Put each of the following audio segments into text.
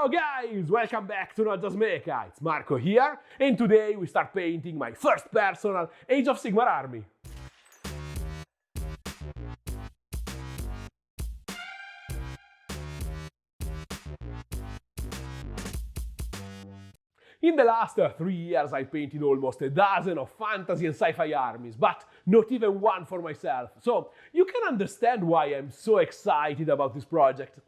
Ciao guys! Welcome back to Not Just Mecha. It's Marco here, and today we start painting my first personal Age of Sigmar army. In the last 3 years I painted almost a dozen of fantasy and sci-fi armies, but not even one for myself, so you can understand why I'm so excited about this project.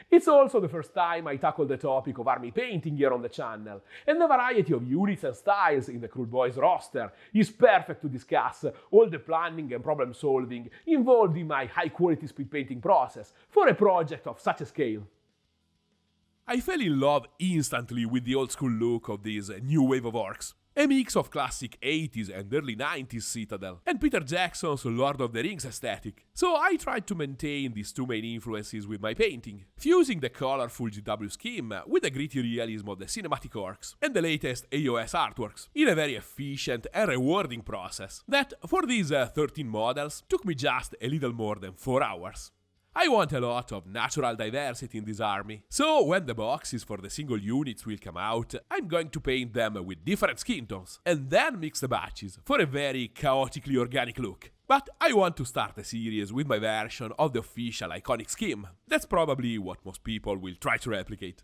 It's also the first time I tackle the topic of army painting here on the channel, and the variety of units and styles in the Kruleboyz roster is perfect to discuss all the planning and problem solving involved in my high-quality speed painting process for a project of such a scale. I fell in love instantly with the old-school look of this new wave of orcs. A mix of classic 80s and early 90s Citadel, and Peter Jackson's Lord of the Rings aesthetic. So I tried to maintain these two main influences with my painting, fusing the colorful GW scheme with the gritty realism of the cinematic orcs and the latest AOS artworks, in a very efficient and rewarding process that, for these 13 models, took me just a little more than 4 hours. I want a lot of natural diversity in this army, so when the boxes for the single units will come out, I'm going to paint them with different skin tones, and then mix the batches for a very chaotically organic look. But I want to start the series with my version of the official iconic scheme. That's probably what most people will try to replicate.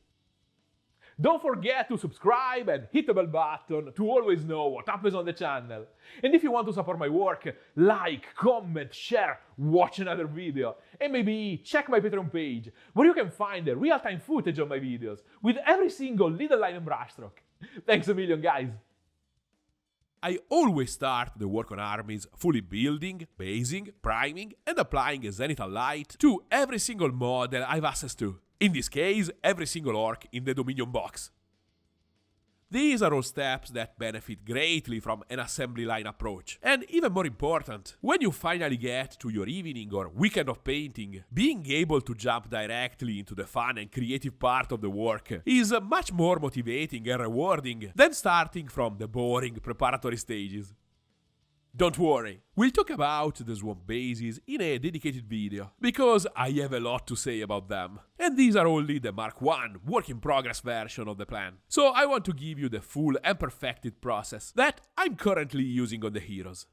Don't forget to subscribe and hit the bell button to always know what happens on the channel. And if you want to support my work, like, comment, share, watch another video, and maybe check my Patreon page, where you can find the real-time footage of my videos, with every single little line and brushstroke. Thanks a million, guys! I always start the work on armies fully building, basing, priming, and applying a zenithal light to every single model I've access to. In this case, every single orc in the Dominion box. These are all steps that benefit greatly from an assembly line approach. And even more important, when you finally get to your evening or weekend of painting, being able to jump directly into the fun and creative part of the work is much more motivating and rewarding than starting from the boring preparatory stages. Don't worry, we'll talk about the swamp bases in a dedicated video, because I have a lot to say about them. And these are only the Mark I work-in-progress version of the plan. So I want to give you the full and perfected process that I'm currently using on the heroes.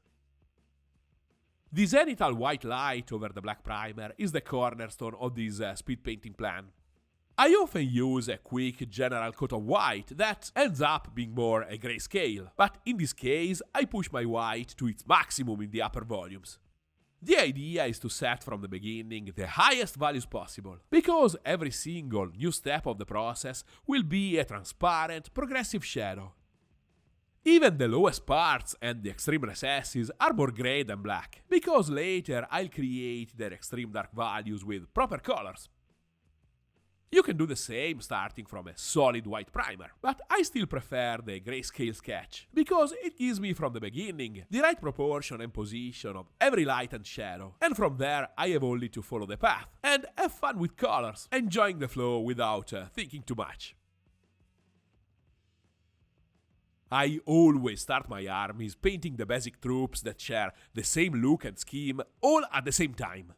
The zenithal white light over the black primer is the cornerstone of this speed painting plan. I often use a quick general coat of white that ends up being more a grayscale, but in this case I push my white to its maximum in the upper volumes. The idea is to set from the beginning the highest values possible, because every single new step of the process will be a transparent, progressive shadow. Even the lowest parts and the extreme recesses are more grey than black, because later I'll create their extreme dark values with proper colors. You can do the same starting from a solid white primer, but I still prefer the grayscale sketch, because it gives me from the beginning the right proportion and position of every light and shadow, and from there I have only to follow the path and have fun with colors, enjoying the flow without thinking too much. I always start my armies painting the basic troops that share the same look and scheme all at the same time.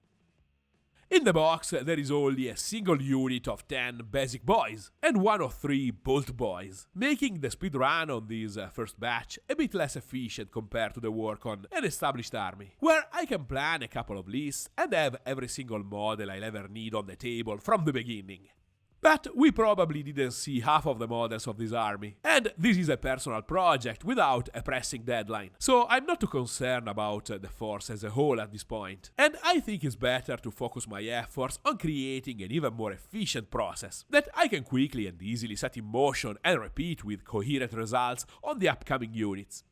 In the box there is only a single unit of 10 basic boys and 1 of 3 bolt boys, making the speed run on this first batch a bit less efficient compared to the work on an established army, where I can plan a couple of lists and have every single model I'll ever need on the table from the beginning. But we probably didn't see half of the models of this army, and this is a personal project without a pressing deadline, so I'm not too concerned about the force as a whole at this point, and I think it's better to focus my efforts on creating an even more efficient process that I can quickly and easily set in motion and repeat with coherent results on the upcoming units.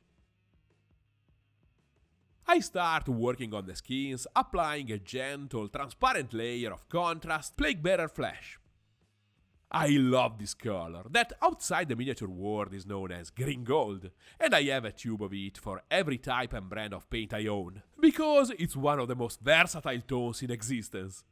I start working on the skins, applying a gentle, transparent layer of contrast, Plaguebearer Flesh. I love this color, that outside the miniature world is known as green gold, and I have a tube of it for every type and brand of paint I own, because it's one of the most versatile tones in existence.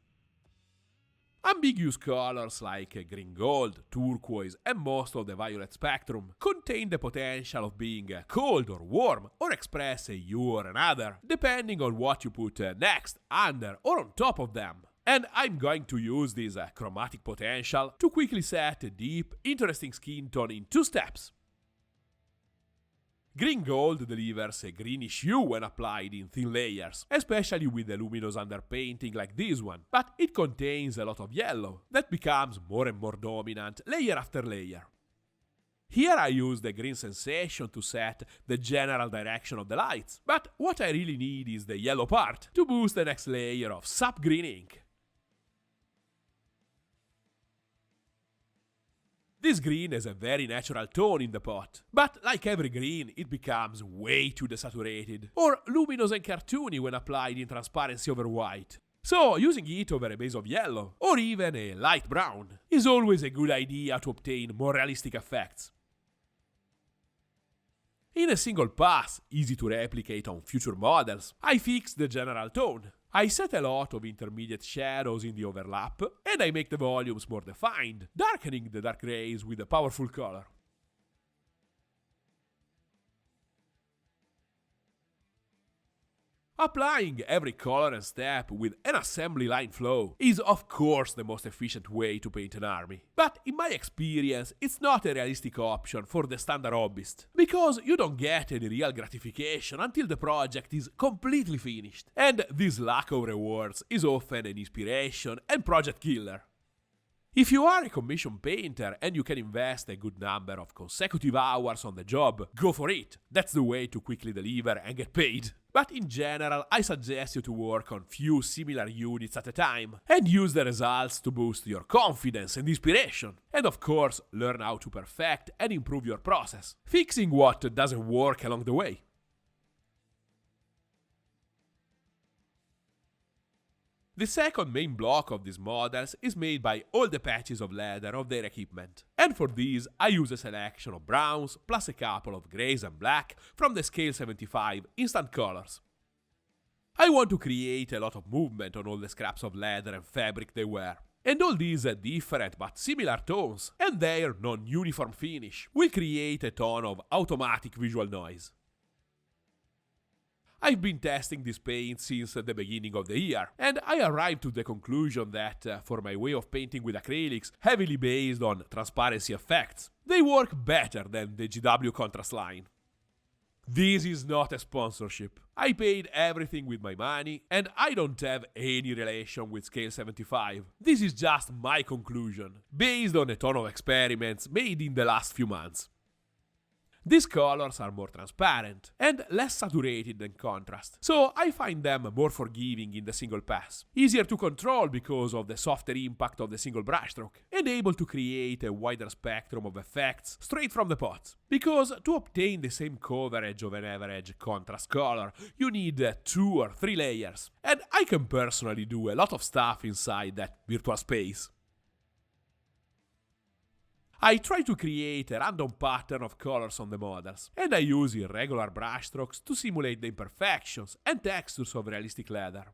Ambiguous colors like green gold, turquoise, and most of the violet spectrum contain the potential of being cold or warm, or express a hue or another, depending on what you put next, under, or on top of them. And I'm going to use this chromatic potential to quickly set a deep, interesting skin tone in 2 steps. Green gold delivers a greenish hue when applied in thin layers, especially with a luminous underpainting like this one, but it contains a lot of yellow that becomes more and more dominant layer after layer. Here I use the green sensation to set the general direction of the lights, but what I really need is the yellow part to boost the next layer of sap green ink. This green has a very natural tone in the pot, but like every green, it becomes way too desaturated, or luminous and cartoony when applied in transparency over white. So, using it over a base of yellow, or even a light brown, is always a good idea to obtain more realistic effects. In a single pass, easy to replicate on future models, I fix the general tone. I set a lot of intermediate shadows in the overlap, and I make the volumes more defined, darkening the dark grays with a powerful color. Applying every color and step with an assembly line flow is of course the most efficient way to paint an army. But in my experience, it's not a realistic option for the standard hobbyist, because you don't get any real gratification until the project is completely finished, and this lack of rewards is often an inspiration and project killer. If you are a commission painter and you can invest a good number of consecutive hours on the job, go for it. That's the way to quickly deliver and get paid. But in general, I suggest you to work on few similar units at a time and use the results to boost your confidence and inspiration. And of course, learn how to perfect and improve your process, fixing what doesn't work along the way. The second main block of these models is made by all the patches of leather of their equipment, and for these I use a selection of browns plus a couple of greys and black from the Scale 75 instant colors. I want to create a lot of movement on all the scraps of leather and fabric they wear, and all these different but similar tones and their non-uniform finish will create a ton of automatic visual noise. I've been testing this paint since the beginning of the year, and I arrived to the conclusion that, for my way of painting with acrylics heavily based on transparency effects, they work better than the GW contrast line. This is not a sponsorship. I paid everything with my money, and I don't have any relation with Scale 75. This is just my conclusion, based on a ton of experiments made in the last few months. These colors are more transparent and less saturated than contrast, so I find them more forgiving in the single pass, easier to control because of the softer impact of the single brushstroke, and able to create a wider spectrum of effects straight from the pots. Because to obtain the same coverage of an average contrast color, you need 2 or 3 layers, and I can personally do a lot of stuff inside that virtual space. I try to create a random pattern of colors on the models, and I use irregular brushstrokes to simulate the imperfections and textures of realistic leather.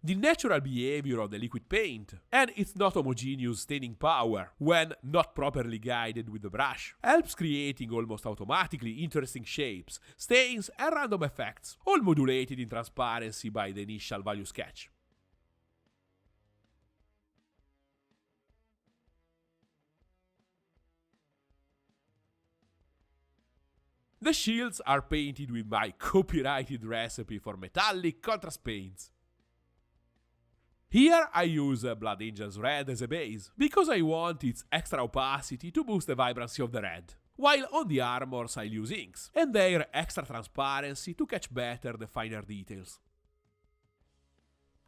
The natural behavior of the liquid paint and its not homogeneous staining power, when not properly guided with the brush, helps creating almost automatically interesting shapes, stains and random effects, all modulated in transparency by the initial value sketch. The shields are painted with my copyrighted recipe for metallic contrast paints. Here I use Blood Angel's Red as a base, because I want its extra opacity to boost the vibrancy of the red, while on the armors I'll use inks, and their extra transparency to catch better the finer details.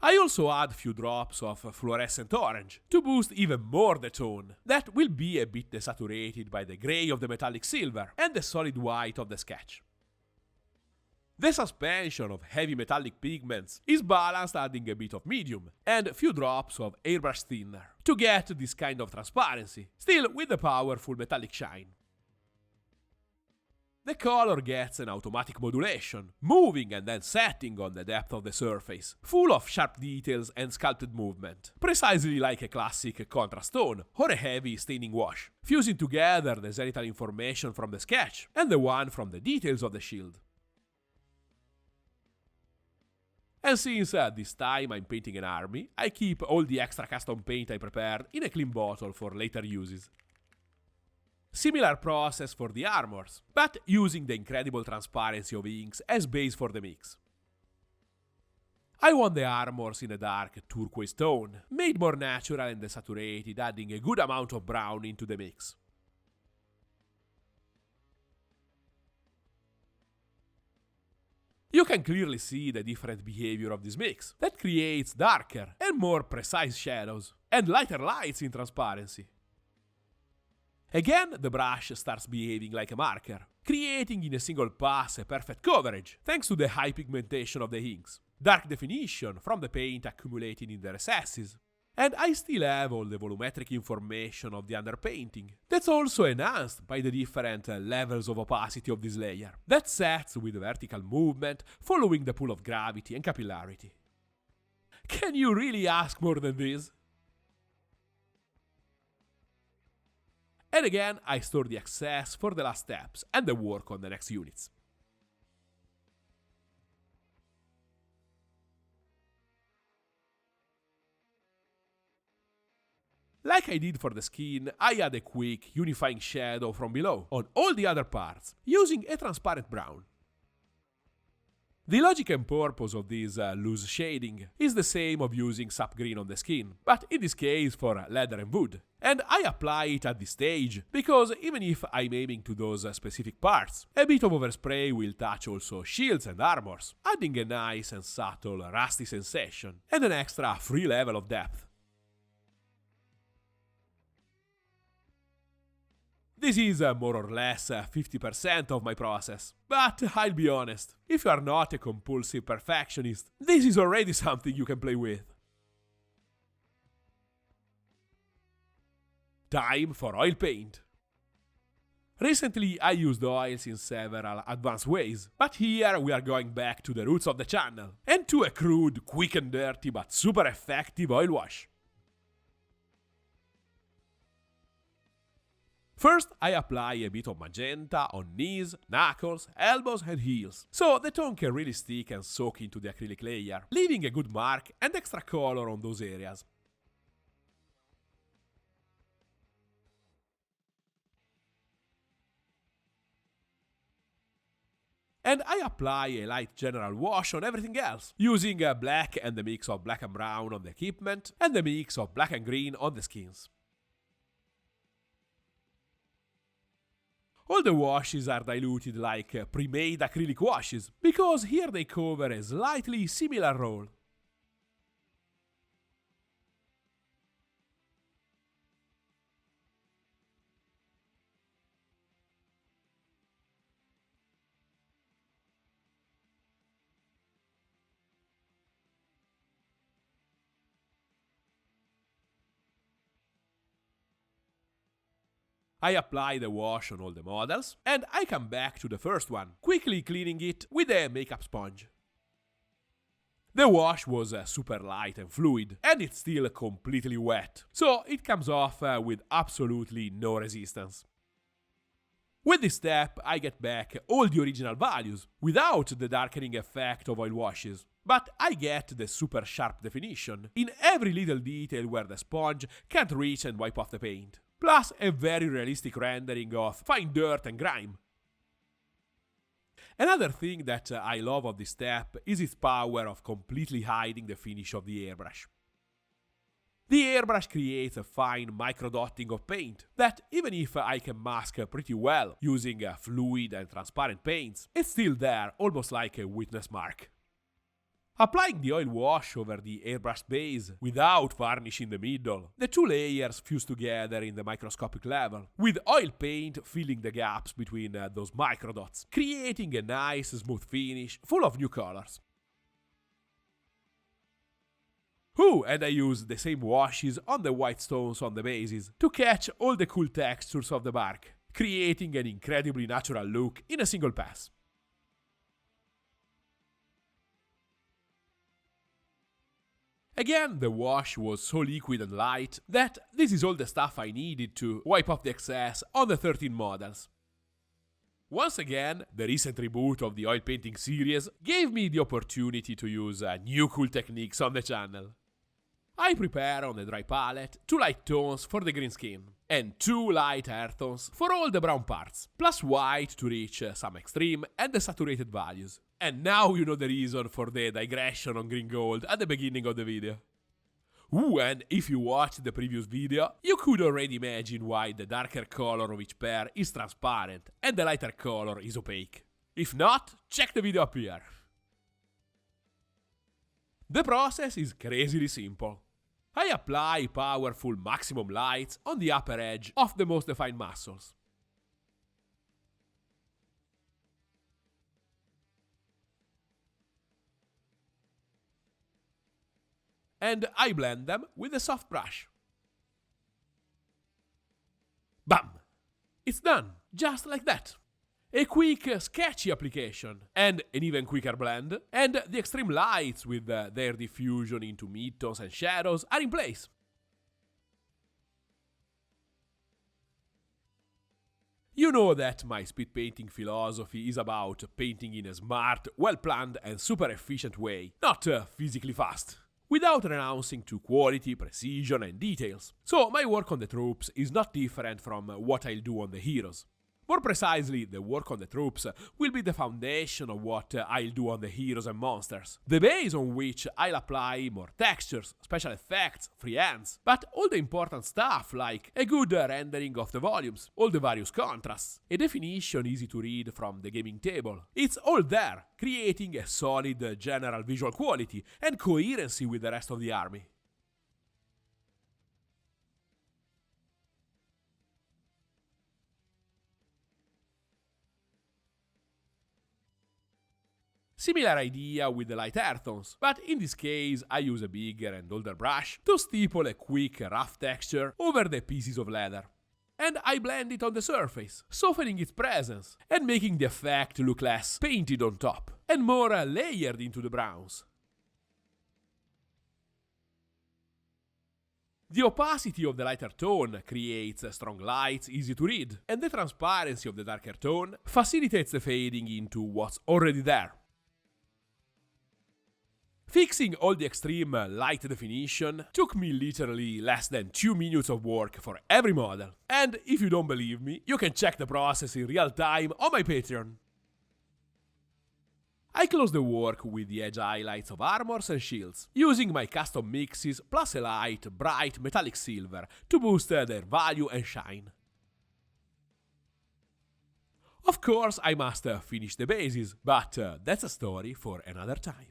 I also add few drops of fluorescent orange to boost even more the tone, that will be a bit desaturated by the grey of the metallic silver and the solid white of the sketch. The suspension of heavy metallic pigments is balanced, adding a bit of medium and a few drops of airbrush thinner to get this kind of transparency, still with the powerful metallic shine. The color gets an automatic modulation, moving and then setting on the depth of the surface, full of sharp details and sculpted movement, precisely like a classic contrast tone or a heavy staining wash, fusing together the zenithal information from the sketch and the one from the details of the shield. And since this time I'm painting an army, I keep all the extra custom paint I prepared in a clean bottle for later uses. Similar process for the armors, but using the incredible transparency of inks as base for the mix. I want the armors in a dark turquoise tone, made more natural and desaturated, adding a good amount of brown into the mix. You can clearly see the different behavior of this mix, that creates darker and more precise shadows, and lighter lights in transparency. Again, the brush starts behaving like a marker, creating in a single pass a perfect coverage, thanks to the high pigmentation of the inks, dark definition from the paint accumulating in the recesses, and I still have all the volumetric information of the underpainting, that's also enhanced by the different levels of opacity of this layer, that sets with vertical movement following the pull of gravity and capillarity. Can you really ask more than this? And again, I store the excess for the last steps and the work on the next units. Like I did for the skin, I add a quick unifying shadow from below on all the other parts, using a transparent brown. The logic and purpose of this loose shading is the same of using sap green on the skin, but in this case for leather and wood. And I apply it at this stage, because even if I'm aiming to those specific parts, a bit of overspray will touch also shields and armors, adding a nice and subtle rusty sensation, and an extra free level of depth. This is more or less 50% of my process, but I'll be honest, if you are not a compulsive perfectionist, this is already something you can play with. Time for oil paint. Recently I used oils in several advanced ways, but here we are going back to the roots of the channel, and to a crude, quick and dirty but super effective oil wash. First, I apply a bit of magenta on knees, knuckles, elbows and heels, so the tone can really stick and soak into the acrylic layer, leaving a good mark and extra color on those areas. And I apply a light general wash on everything else, using black and the mix of black and brown on the equipment, and the mix of black and green on the skins. All the washes are diluted like pre-made acrylic washes, because here they cover a slightly similar role. I apply the wash on all the models, and I come back to the first one, quickly cleaning it with a makeup sponge. The wash was super light and fluid, and it's still completely wet, so it comes off with absolutely no resistance. With this step, I get back all the original values, without the darkening effect of oil washes, but I get the super sharp definition in every little detail where the sponge can't reach and wipe off the paint. Plus a very realistic rendering of fine dirt and grime. Another thing that I love of this step is its power of completely hiding the finish of the airbrush. The airbrush creates a fine micro-dotting of paint that, even if I can mask pretty well using fluid and transparent paints, it's still there, almost like a witness mark. Applying the oil wash over the airbrush base without varnishing the middle, the two layers fuse together in the microscopic level, with oil paint filling the gaps between those microdots, creating a nice smooth finish full of new colors. And I use the same washes on the white stones on the bases to catch all the cool textures of the bark, creating an incredibly natural look in a single pass. Again, the wash was so liquid and light that this is all the stuff I needed to wipe off the excess on the 13 models. Once again, the recent reboot of the oil painting series gave me the opportunity to use new cool techniques on the channel. I prepare on the dry palette 2 light tones for the green skin, and 2 light earth tones for all the brown parts, plus white to reach some extreme and desaturated values. And now you know the reason for the digression on green gold at the beginning of the video. Ooh, and if you watched the previous video, you could already imagine why the darker color of each pair is transparent and the lighter color is opaque. If not, check the video up here. The process is crazily simple. I apply powerful maximum lights on the upper edge of the most defined muscles. And I blend them with a soft brush. Bam! It's done, just like that. A quick, sketchy application, and an even quicker blend, and the extreme lights with their diffusion into midtones and shadows are in place. You know that my speed painting philosophy is about painting in a smart, well-planned and super efficient way, not physically fast, without renouncing to quality, precision and details. So my work on the troops is not different from what I'll do on the heroes. More precisely, the work on the troops will be the foundation of what I'll do on the heroes and monsters. The base on which I'll apply more textures, special effects, freehands, but all the important stuff like a good rendering of the volumes, all the various contrasts, a definition easy to read from the gaming table. It's all there, creating a solid general visual quality and coherency with the rest of the army. Similar idea with the light earth tones, but in this case I use a bigger and older brush to stipple a quick rough texture over the pieces of leather. And I blend it on the surface, softening its presence and making the effect look less painted on top and more layered into the browns. The opacity of the lighter tone creates strong lights easy to read, and the transparency of the darker tone facilitates the fading into what's already there. Fixing all the extreme light definition took me literally less than 2 minutes of work for every model. And if you don't believe me, you can check the process in real time on my Patreon. I close the work with the edge highlights of armors and shields, using my custom mixes plus a light, bright metallic silver to boost their value and shine. Of course, I must finish the bases, but that's a story for another time.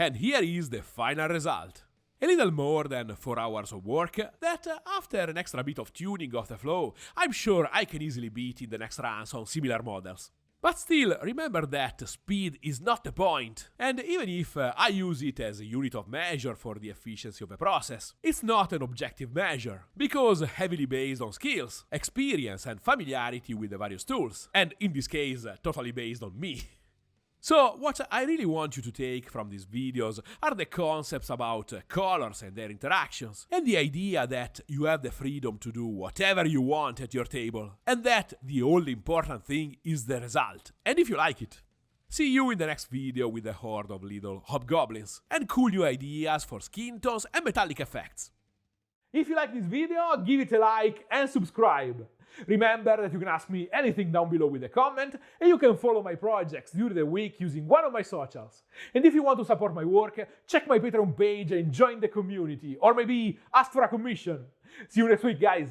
And here is the final result. A little more than 4 hours of work that, after an extra bit of tuning of the flow, I'm sure I can easily beat in the next runs on similar models. But still, remember that speed is not the point, and even if I use it as a unit of measure for the efficiency of a process, it's not an objective measure, because heavily based on skills, experience and familiarity with the various tools, and in this case, totally based on me. So, what I really want you to take from these videos are the concepts about colors and their interactions, and the idea that you have the freedom to do whatever you want at your table, and that the only important thing is the result, and if you like it. See you in the next video with a horde of little hobgoblins, and cool new ideas for skin tones and metallic effects. If you like this video, give it a like and subscribe. Remember that you can ask me anything down below with a comment, and you can follow my projects during the week using one of my socials. And if you want to support my work, check my Patreon page and join the community, or maybe ask for a commission. See you next week, guys!